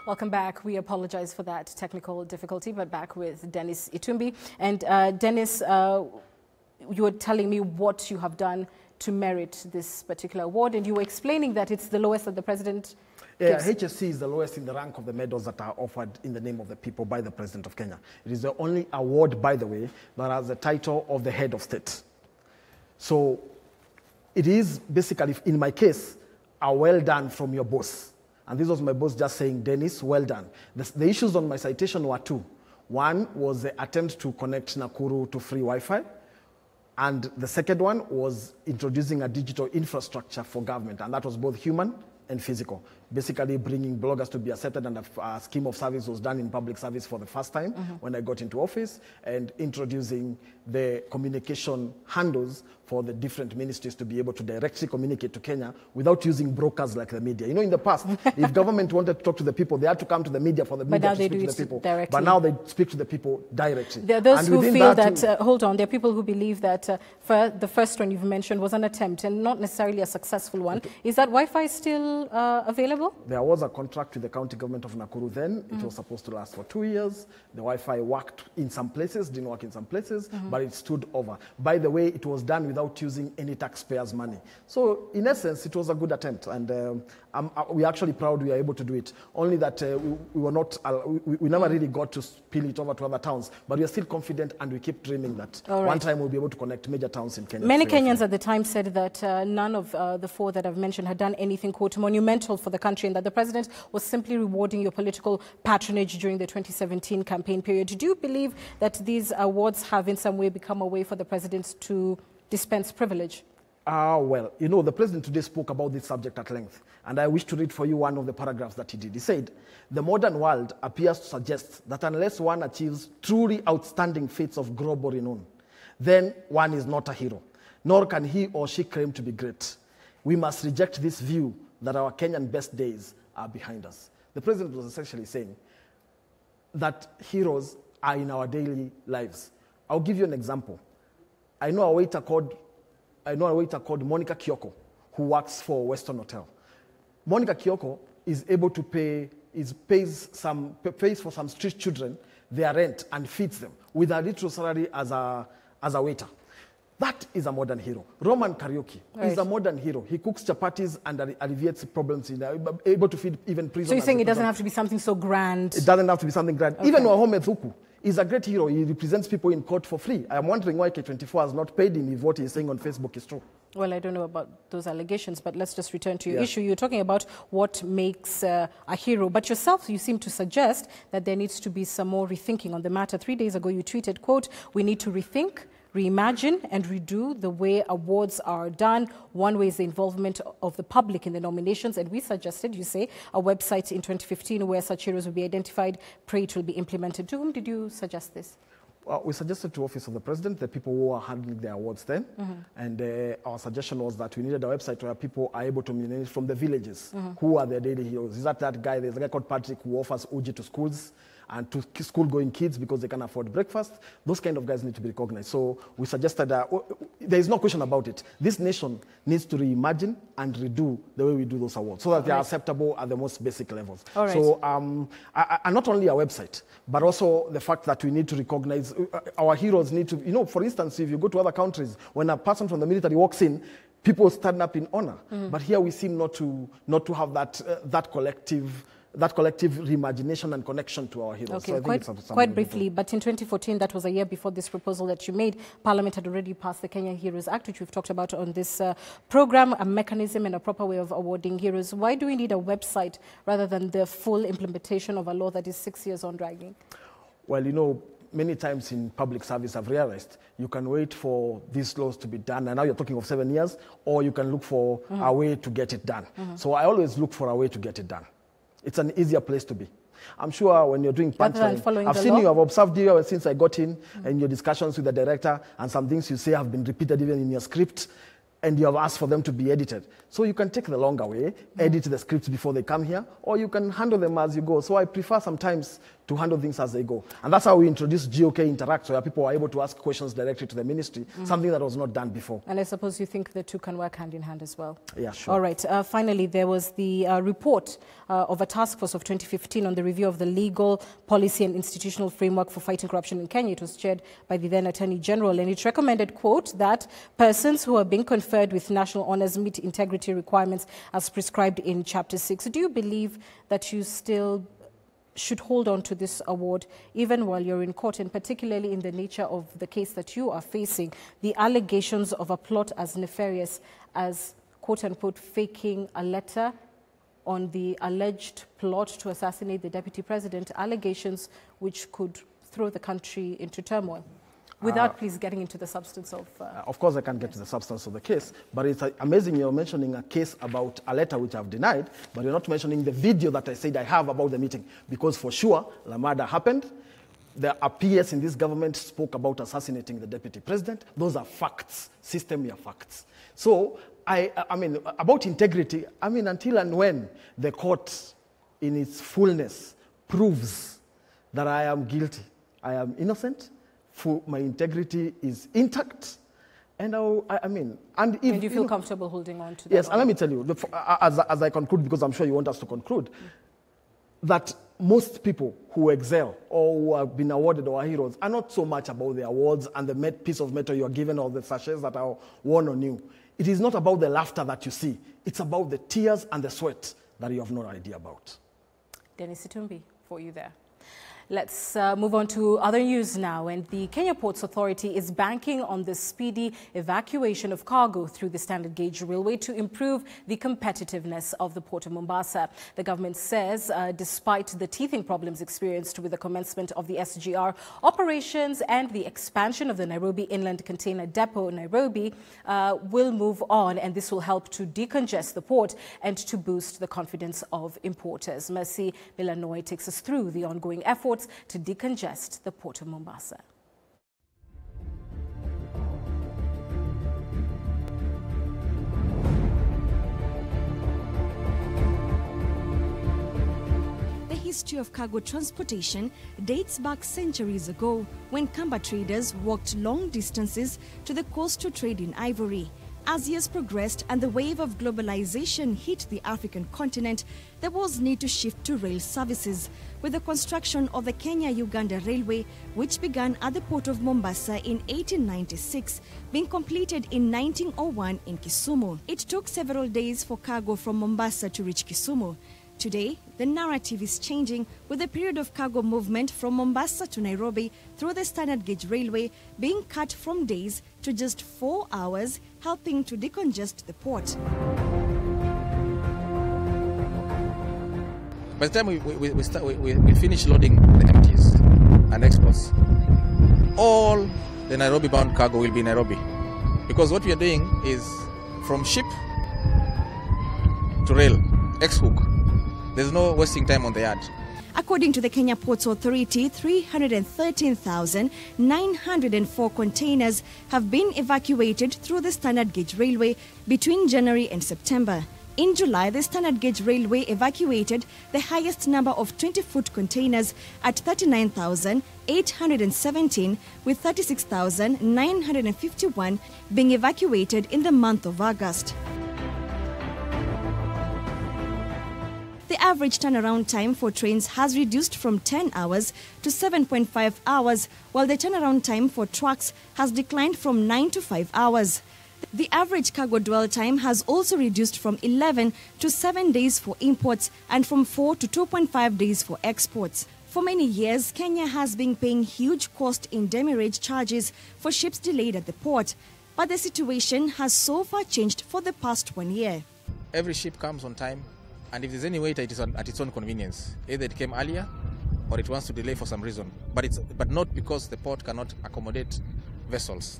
Welcome back. We apologize for that technical difficulty, but back with Dennis Itumbi. And Dennis, you were telling me what you have done to merit this particular award, and you were explaining that it's the lowest that the president gives. HSC is the lowest in the rank of the medals that are offered in the name of the people by the President of Kenya. It is the only award, by the way, that has the title of the head of state. So it is basically, in my case, a well done from your boss. And this was my boss just saying, Dennis, well done. The issues on my citation were two. One was the attempt to connect Nakuru to free Wi-Fi. And the second one was introducing a digital infrastructure for government. And that was both human and physical. Basically bringing bloggers to be accepted, and a scheme of service was done in public service for the first time when I got into office, and introducing the communication handles for the different ministries to be able to directly communicate to Kenya without using brokers like the media. You know, in the past, if government wanted to talk to the people, they had to come to the media for the media to speak to the people. Directly. But now they speak to the people directly. There are those who feel that, hold on, there are people who believe that the first one you've mentioned was an attempt and not necessarily a successful one. Is that Wi-Fi still available? There was a contract with the county government of Nakuru then. It was supposed to last for 2 years. The Wi-Fi worked in some places, didn't work in some places, but it stood over. By the way, it was done without using any taxpayers' money. So, in essence, it was a good attempt. And we're actually proud we were able to do it. Only that we were not, we never really got to spill it over to other towns. But we are still confident, and we keep dreaming that one time we'll be able to connect major towns in Kenya. Many Kenyans at the time said that none of the four that I've mentioned had done anything, quote, monumental for the country, and that the president was simply rewarding your political patronage during the 2017 campaign period. Do you believe that these awards have in some way become a way for the president to dispense privilege? Well, you know, the president today spoke about this subject at length, and I wish to read for you one of the paragraphs that he did. He said, "The modern world appears to suggest that unless one achieves truly outstanding feats of global renown, then one is not a hero, nor can he or she claim to be great. We must reject this view that our Kenyan best days are behind us." The president was essentially saying that heroes are in our daily lives. I'll give you an example. I know a waiter called Monica Kioko, who works for Western Hotel. Monica Kioko is able to pays for some street children their rent and feeds them with a little salary as a waiter. That is a modern hero. Roman Karaoke is a modern hero. He cooks chapatis and alleviates problems, able to feed even prisoners. So you're saying it doesn't have to be something so grand? It doesn't have to be something grand. Okay. Even Wahome Thuku is a great hero. He represents people in court for free. I'm wondering why K24 has not paid him if what he's saying on Facebook is true. Well, I don't know about those allegations, but let's just return to your issue. You're talking about what makes a hero. But yourself, you seem to suggest that there needs to be some more rethinking on the matter. 3 days ago, you tweeted, quote, "We need to rethink, reimagine and redo the way awards are done. One way is the involvement of the public in the nominations." And we suggested, you say, a website in 2015 where such heroes will be identified. Pray it will be implemented. To whom did you suggest this? We suggested to Office of the President, the people who are handling the awards then. And our suggestion was that we needed a website where people are able to nominate from the villages. Who are their daily heroes? Is that guy? There's a guy called Patrick who offers uji to schools and to school-going kids because they can afford breakfast. Those kind of guys need to be recognized. So we suggested that there is no question about it. This nation needs to reimagine and redo the way we do those awards so that they are acceptable at the most basic levels. So and not only a website, but also the fact that we need to recognize our heroes need to, for instance, if you go to other countries, when a person from the military walks in, people stand up in honor. But here we seem not to have that collective reimagination and connection to our heroes. Okay, so quite briefly, but in 2014, that was a year before this proposal that you made, Parliament had already passed the Kenya Heroes Act, which we've talked about on this program, a mechanism and a proper way of awarding heroes. Why do we need a website rather than the full implementation of a law that is 6 years on dragging? Well, many times in public service, I've realized you can wait for these laws to be done, and now you're talking of 7 years, or you can look for a way to get it done. So I always look for a way to get it done. It's an easier place to be. I'm sure when you're doing Punchline, I've seen you, I've observed you since I got in, and your discussions with the director, and some things you say have been repeated even in your script, and you have asked for them to be edited. So you can take the longer way, edit the scripts before they come here, or you can handle them as you go. So I prefer sometimes to handle things as they go. And that's how we introduced GOK Interact, where people are able to ask questions directly to the ministry, something that was not done before. And I suppose you think the two can work hand in hand as well? Yeah, sure. All right. Finally, there was the report of a task force of 2015 on the review of the legal, policy and institutional framework for fighting corruption in Kenya. It was chaired by the then Attorney General, and it recommended, quote, that persons who are being conferred with national honors meet integrity requirements as prescribed in Chapter 6. Do you believe that you still should hold on to this award even while you're in court, and particularly in the nature of the case that you are facing, the allegations of a plot as nefarious as, quote-unquote, faking a letter on the alleged plot to assassinate the deputy president, allegations which could throw the country into turmoil? Without, please, getting into the substance of... Of course, I can get to the substance of the case, but it's amazing you're mentioning a case about a letter which I've denied, but you're not mentioning the video that I said I have about the meeting, because for sure, the murder happened. The PS in this government spoke about assassinating the deputy president. Those are facts, system-year facts. So, I mean, about integrity, I mean, until and when the court in its fullness proves that I am guilty, I am innocent, my integrity is intact, and and if... And you feel comfortable holding on to that? Yes, and let me tell you, as I conclude, because I'm sure you want us to conclude, that most people who excel or who have been awarded or are heroes are not so much about the awards and the piece of metal you are given or the sachets that are worn on you. It is not about the laughter that you see. It's about the tears and the sweat that you have no idea about. Dennis Itumbi, for you there. Let's move on to other news now. And the Kenya Ports Authority is banking on the speedy evacuation of cargo through the standard gauge railway to improve the competitiveness of the Port of Mombasa. The government says despite the teething problems experienced with the commencement of the SGR operations and the expansion of the Nairobi Inland Container Depot, Nairobi will move on, and this will help to decongest the port and to boost the confidence of importers. Mercy Milanoy takes us through the ongoing efforts to decongest the Port of Mombasa. The history of cargo transportation dates back centuries ago when Kamba traders walked long distances to the coast to trade in ivory. As years progressed and the wave of globalization hit the African continent, there was need to shift to rail services, with the construction of the Kenya-Uganda Railway, which began at the port of Mombasa in 1896, being completed in 1901 in Kisumu. It took several days for cargo from Mombasa to reach Kisumu. Today, the narrative is changing, with the period of cargo movement from Mombasa to Nairobi through the standard gauge railway being cut from days to just 4 hours, helping to decongest the port. By the time we finish loading the empties and exports, all the Nairobi-bound cargo will be in Nairobi. Because what we are doing is from ship to rail, X-hook. There's no wasting time on the yard. According to the Kenya Ports Authority, 313,904 containers have been evacuated through the standard gauge railway between January and September. In July, the standard gauge railway evacuated the highest number of 20-foot containers at 39,817, with 36,951 being evacuated in the month of August. The average turnaround time for trains has reduced from 10 hours to 7.5 hours, while the turnaround time for trucks has declined from 9 to 5 hours. The average cargo dwell time has also reduced from 11 to 7 days for imports and from 4 to 2.5 days for exports. For many years, Kenya has been paying huge cost in demurrage charges for ships delayed at the port, but the situation has so far changed for the past 1 year. Every ship comes on time, and if there's any wait, it is at its own convenience. Either it came earlier or it wants to delay for some reason, but not because the port cannot accommodate vessels.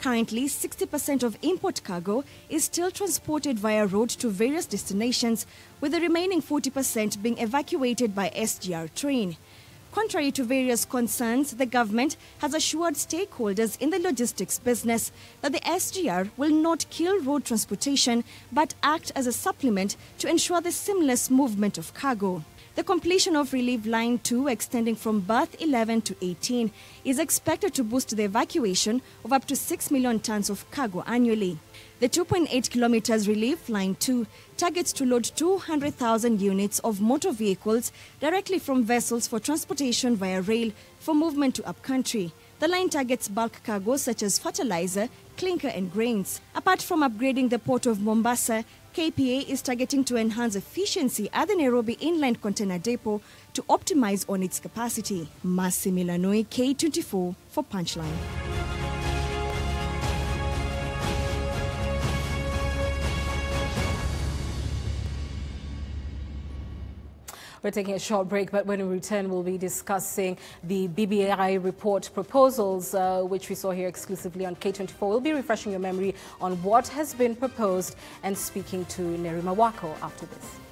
Currently, 60% of import cargo is still transported via road to various destinations, with the remaining 40% being evacuated by SGR train. Contrary to various concerns, the government has assured stakeholders in the logistics business that the SGR will not kill road transportation but act as a supplement to ensure the seamless movement of cargo. The completion of Relief Line 2, extending from berth 11 to 18, is expected to boost the evacuation of up to 6 million tons of cargo annually. The 2.8 kilometers Relief Line 2 targets to load 200,000 units of motor vehicles directly from vessels for transportation via rail for movement to upcountry. The line targets bulk cargo such as fertilizer, clinker and grains. Apart from upgrading the port of Mombasa, KPA is targeting to enhance efficiency at the Nairobi Inland Container Depot to optimize on its capacity. Mercy Milanoi, K24 for Punchline. We're taking a short break, but when we return, we'll be discussing the BBI report proposals, which we saw here exclusively on K24. We'll be refreshing your memory on what has been proposed and speaking to Nerima Wako after this.